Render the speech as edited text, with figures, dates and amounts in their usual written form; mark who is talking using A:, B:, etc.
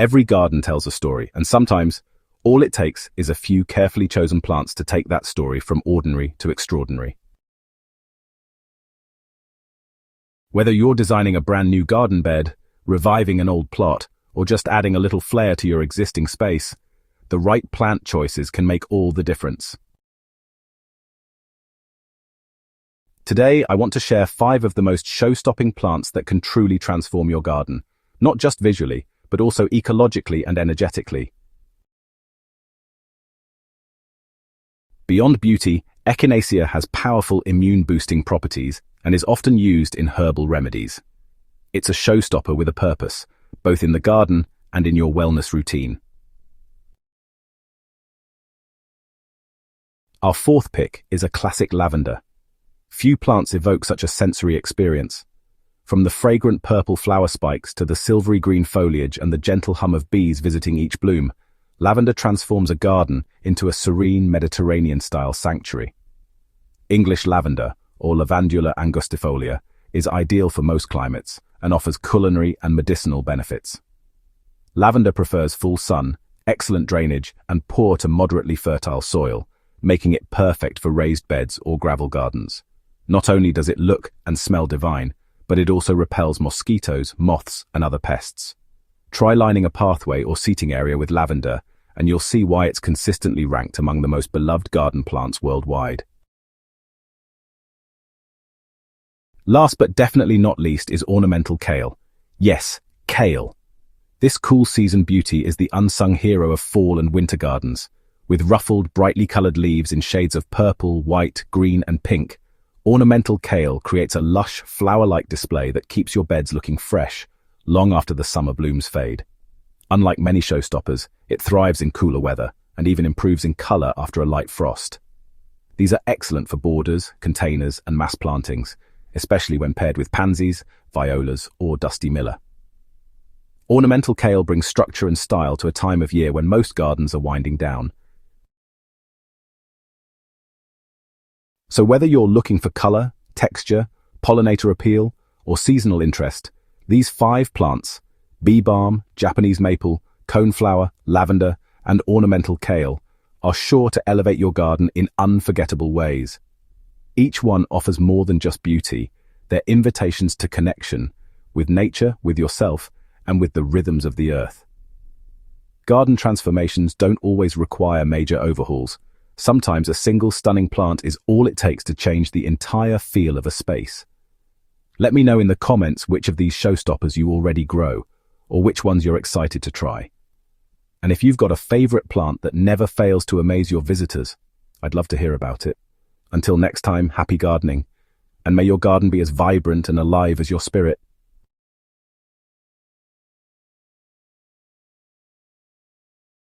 A: Every garden tells a story, and sometimes all it takes is a few carefully chosen plants to take that story from ordinary to extraordinary. Whether you're designing a brand new garden bed, reviving an old plot, or just adding a little flair to your existing space, the right plant choices can make all the difference. Today, I want to share 5 of the most show-stopping plants that can truly transform your garden, not just visually, but also ecologically and energetically. Beyond beauty, echinacea has powerful immune-boosting properties and is often used in herbal remedies. It's a showstopper with a purpose, both in the garden and in your wellness routine. Our 4th pick is a classic lavender. Few plants evoke such a sensory experience. From the fragrant purple flower spikes to the silvery green foliage and the gentle hum of bees visiting each bloom, lavender transforms a garden into a serene Mediterranean-style sanctuary. English lavender, or Lavandula angustifolia, is ideal for most climates and offers culinary and medicinal benefits. Lavender prefers full sun, excellent drainage, and poor to moderately fertile soil, making it perfect for raised beds or gravel gardens. Not only does it look and smell divine, but it also repels mosquitoes, moths, and other pests. Try lining a pathway or seating area with lavender, and you'll see why it's consistently ranked among the most beloved garden plants worldwide. Last but definitely not least is ornamental kale. Yes, kale. This cool season beauty is the unsung hero of fall and winter gardens. With ruffled, brightly colored leaves in shades of purple, white, green, and pink, ornamental kale creates a lush, flower-like display that keeps your beds looking fresh, long after the summer blooms fade. Unlike many showstoppers, it thrives in cooler weather and even improves in color after a light frost. These are excellent for borders, containers, and mass plantings, especially when paired with pansies, violas, or dusty miller. Ornamental kale brings structure and style to a time of year when most gardens are winding down. So whether you're looking for color, texture, pollinator appeal, or seasonal interest, these 5 plants, bee balm, Japanese maple, coneflower, lavender, and ornamental kale, are sure to elevate your garden in unforgettable ways. Each one offers more than just beauty. They're invitations to connection with nature, with yourself, and with the rhythms of the earth. Garden transformations don't always require major overhauls. Sometimes a single stunning plant is all it takes to change the entire feel of a space. Let me know in the comments which of these showstoppers you already grow, or which ones you're excited to try. And if you've got a favorite plant that never fails to amaze your visitors, I'd love to hear about it. Until next time, happy gardening, and may your garden be as vibrant and alive as your spirit.